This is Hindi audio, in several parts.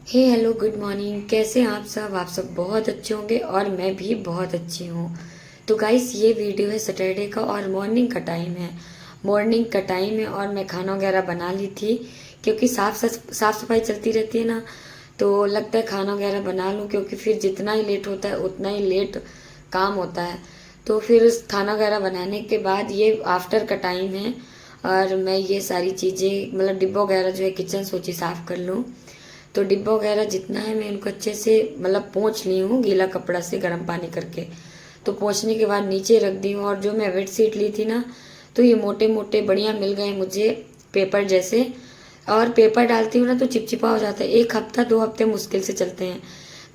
हे हेलो गुड मॉर्निंग। कैसे हैं आप सब बहुत अच्छे होंगे और मैं भी बहुत अच्छी हूँ। तो गाइस ये वीडियो है सैटरडे का और मॉर्निंग का टाइम है और मैं खाना वगैरह बना ली थी क्योंकि साफ सफाई चलती रहती है ना। तो लगता है खाना वगैरह बना लूँ क्योंकि फिर जितना ही लेट होता है उतना ही लेट काम होता है। तो फिर उस खाना वगैरह बनाने के बाद ये आफ्टर का टाइम है और मैं ये सारी चीज़ें मतलब डिब्बा वगैरह जो है किचन सोची साफ़ कर लूँ। तो डिब्बा वगैरह जितना है मैं उनको अच्छे से मतलब पोंछ ली हूँ गीला कपड़ा से गर्म पानी करके। तो पोंछने के बाद नीचे रख दी हूँ और जो मैं बेडशीट ली थी ना, तो ये मोटे मोटे बढ़िया मिल गए मुझे पेपर जैसे। और पेपर डालती हूँ ना तो चिपचिपा हो जाता है, एक हफ्ता 2 हफ्ते मुश्किल से चलते हैं।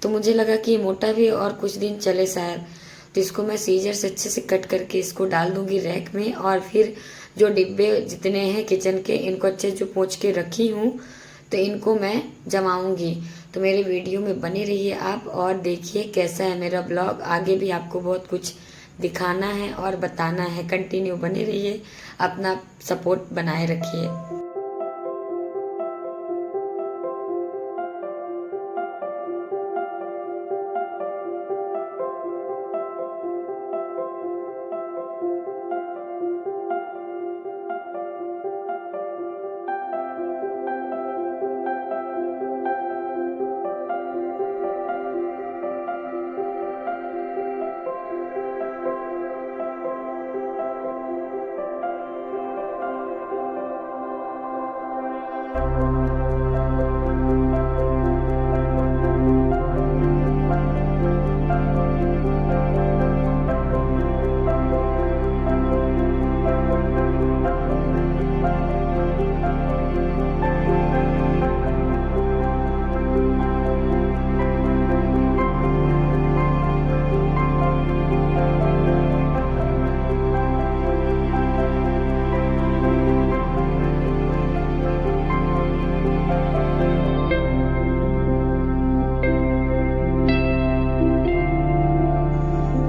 तो मुझे लगा कि ये मोटा भी है और कुछ दिन चले शायद। तो इसको मैं सीजर से अच्छे से कट करके इसको डाल दूंगी रैक में और फिर जो डिब्बे जितने हैं किचन के इनको अच्छे जो पोंछ के रखी हूँ तो इनको मैं जमाऊंगी। तो मेरे वीडियो में बने रहिए आप और देखिए कैसा है मेरा ब्लॉग। आगे भी आपको बहुत कुछ दिखाना है और बताना है, कंटिन्यू बने रहिए, अपना सपोर्ट बनाए रखिए।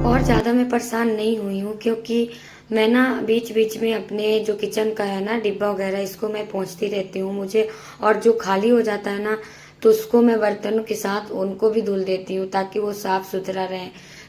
और ज़्यादा मैं परेशान नहीं हुई हूँ क्योंकि मैं ना बीच बीच में अपने जो किचन का है ना डिब्बा वगैरह इसको मैं पोंछती रहती हूँ मुझे। और जो खाली हो जाता है ना तो उसको मैं बर्तनों के साथ उनको भी धुल देती हूँ ताकि वो साफ सुथरा रहे।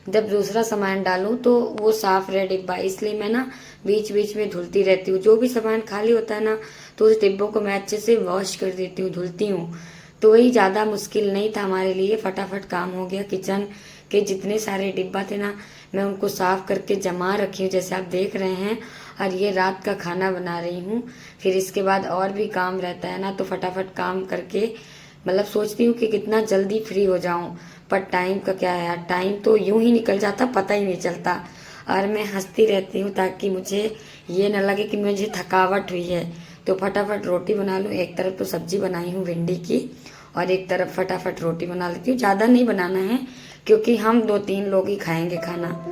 जब दूसरा सामान डालूं तो वो साफ रहे डिब्बा, इसलिए मैं ना बीच बीच में धुलती रहती हूँ। जो भी सामान खाली होता है ना तो उस डिब्बों को मैं अच्छे से वॉश कर देती हूँ, धुलती हूँ। तो वही ज़्यादा मुश्किल नहीं था हमारे लिए, फटाफट काम हो गया। किचन के जितने सारे डिब्बा थे ना मैं उनको साफ करके जमा रखी हूँ जैसे आप देख रहे हैं। और ये रात का खाना बना रही हूँ। फिर इसके बाद और भी काम रहता है ना तो फटाफट काम करके मतलब सोचती हूँ कि कितना जल्दी फ्री हो जाऊँ। पर टाइम का क्या है यार, टाइम तो यूं ही निकल जाता, पता ही नहीं चलता। और मैं हंसती रहती हूँ ताकि मुझे ये न लगे कि मुझे थकावट हुई है। तो फटाफट रोटी बना लूँ। एक तरफ तो सब्जी बनाई हूँ भिंडी की और एक तरफ फटाफट रोटी बना लेती हूँ। ज़्यादा नहीं बनाना है क्योंकि हम 2-3 लोग ही खाएंगे खाना।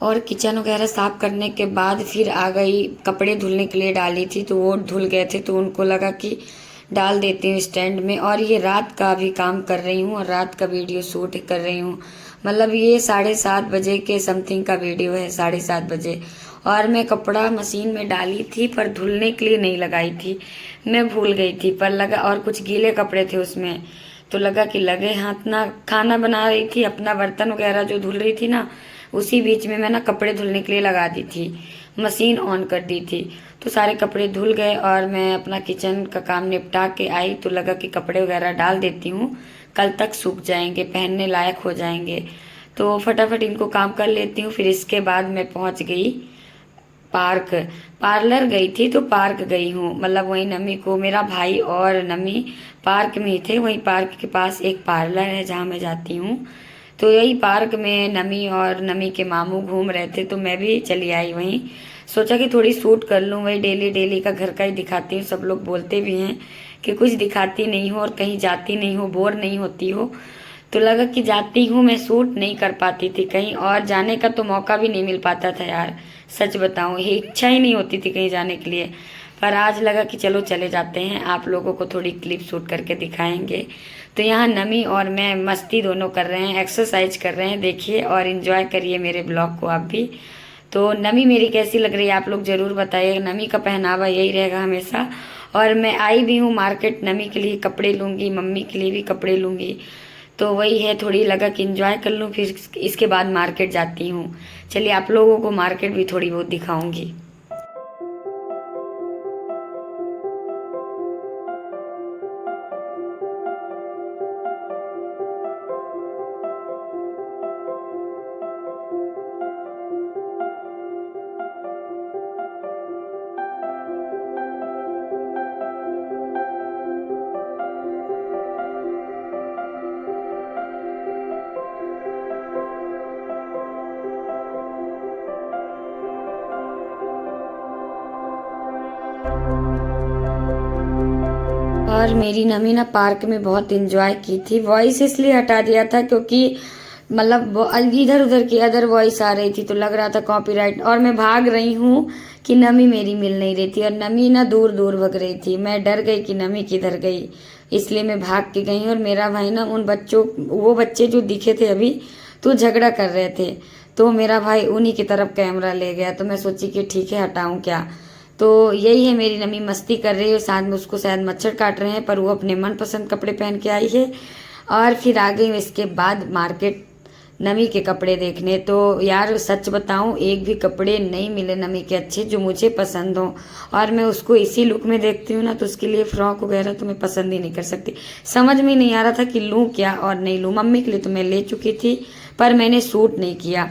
और किचन वगैरह साफ करने के बाद फिर आ गई, कपड़े धुलने के लिए डाली थी तो वो धुल गए थे तो उनको लगा कि डाल देती हूँ स्टैंड में। और ये रात का भी काम कर रही हूँ और रात का वीडियो शूट कर रही हूँ। मतलब ये 7:30 बजे के समथिंग का वीडियो है, 7:30 बजे। और मैं कपड़ा मशीन में डाली थी पर धुलने के लिए नहीं लगाई थी, मैं भूल गई थी। पर लगा और कुछ गीले कपड़े थे उसमें तो लगा कि लगे हाथ ना। खाना बना रही थी, अपना बर्तन वगैरह जो धुल रही थी ना उसी बीच में मैं ना कपड़े धुलने के लिए लगा दी थी, मशीन ऑन कर दी थी। तो सारे कपड़े धुल गए और मैं अपना किचन का काम निपटा के आई तो लगा कि कपड़े वगैरह डाल देती हूँ, कल तक सूख जाएंगे, पहनने लायक हो जाएंगे। तो फटाफट इनको काम कर लेती हूँ। फिर इसके बाद मैं पहुँच गई पार्क। पार्लर गई थी तो पार्क गई हूँ, मतलब वही नमी को, मेरा भाई और नमी पार्क में ही थे। वही पार्क के पास एक पार्लर है जहाँ मैं जाती हूँ। तो यही पार्क में नमी और नमी के मामू घूम रहे थे तो मैं भी चली आई वहीं। सोचा कि थोड़ी शूट कर लूँ, वही डेली डेली का घर का ही दिखाती हूँ। सब लोग बोलते भी हैं कि कुछ दिखाती नहीं हो और कहीं जाती नहीं हो, बोर नहीं होती हो। तो लगा कि जाती हूँ, मैं शूट नहीं कर पाती थी कहीं, और जाने का तो मौका भी नहीं मिल पाता था यार, सच बताऊँ ये इच्छा ही नहीं होती थी कहीं जाने के लिए। पर आज लगा कि चलो चले जाते हैं, आप लोगों को थोड़ी क्लिप शूट करके दिखाएंगे। तो यहाँ नमी और मैं मस्ती दोनों कर रहे हैं, एक्सरसाइज कर रहे हैं, देखिए और इन्जॉय करिए मेरे ब्लॉग को आप भी। तो नमी मेरी कैसी लग रही है आप लोग ज़रूर बताइएगा। नमी का पहनावा यही रहेगा हमेशा। और मैं आई भी हूँ मार्केट, नमी के लिए कपड़े लूँगी, मम्मी के लिए भी कपड़े लूँगी। तो वही है, थोड़ी लगा कि एंजॉय कर लूँ, फिर इसके बाद मार्केट जाती हूँ। चलिए आप लोगों को मार्केट भी थोड़ी बहुत दिखाऊंगी। और मेरी नमी ना पार्क में बहुत इंजॉय की थी। वॉइस इसलिए हटा दिया था क्योंकि मतलब इधर उधर की अदर वॉइस आ रही थी तो लग रहा था कॉपीराइट। और मैं भाग रही हूँ कि नमी मेरी मिल नहीं रही थी और नमी ना दूर दूर भग रही थी। मैं डर गई कि नमी किधर गई, इसलिए मैं भाग के गई। और मेरा भाई ना उन बच्चों, वो बच्चे जो दिखे थे अभी तो झगड़ा कर रहे थे, तो मेरा भाई उन्हीं की तरफ कैमरा ले गया। तो मैं सोची कि ठीक है हटाऊं क्या। तो यही है, मेरी नमी मस्ती कर रही है, साथ में उसको शायद मच्छर काट रहे हैं, पर वो अपने मनपसंद कपड़े पहन के आई है। और फिर आ गई इसके बाद मार्केट नमी के कपड़े देखने। तो यार सच बताऊं, एक भी कपड़े नहीं मिले नमी के अच्छे जो मुझे पसंद हो। और मैं उसको इसी लुक में देखती हूँ ना, तो उसके लिए फ्रॉक वगैरह तो मैं पसंद ही नहीं कर सकती। समझ में नहीं आ रहा था कि लूँ क्या और नहीं लूँ। मम्मी के लिए तो मैं ले चुकी थी पर मैंने सूट नहीं किया,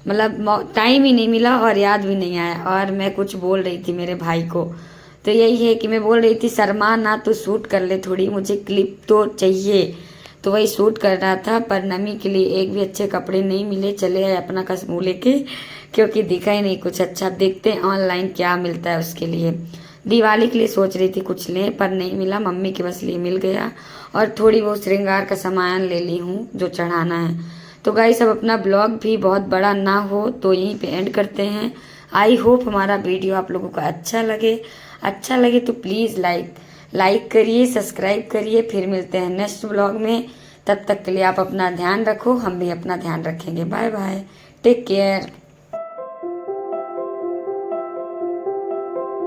मतलब टाइम ही नहीं मिला और याद भी नहीं आया। और मैं कुछ बोल रही थी मेरे भाई को, तो यही है कि मैं बोल रही थी शर्मा ना, तो शूट कर ले थोड़ी, मुझे क्लिप तो चाहिए। तो वही शूट कर रहा था, पर नमी के लिए एक भी अच्छे कपड़े नहीं मिले। चले आए अपना कसमू लेके, क्योंकि दिखा ही नहीं कुछ अच्छा। देखते हैं ऑनलाइन क्या मिलता है उसके लिए। दिवाली के लिए सोच रही थी कुछ लें पर नहीं मिला, मम्मी के बस लिए मिल गया। और थोड़ी बहुत श्रृंगार का सामान ले ली हूँ जो चढ़ाना है। तो गाइस अब अपना ब्लॉग भी बहुत बड़ा ना हो तो यहीं पे एंड करते हैं। आई होप हमारा वीडियो आप लोगों को अच्छा लगे तो प्लीज़ लाइक करिए, सब्सक्राइब करिए। फिर मिलते हैं नेक्स्ट ब्लॉग में। तब तक के लिए आप अपना ध्यान रखो, हम भी अपना ध्यान रखेंगे। Bye bye, take care.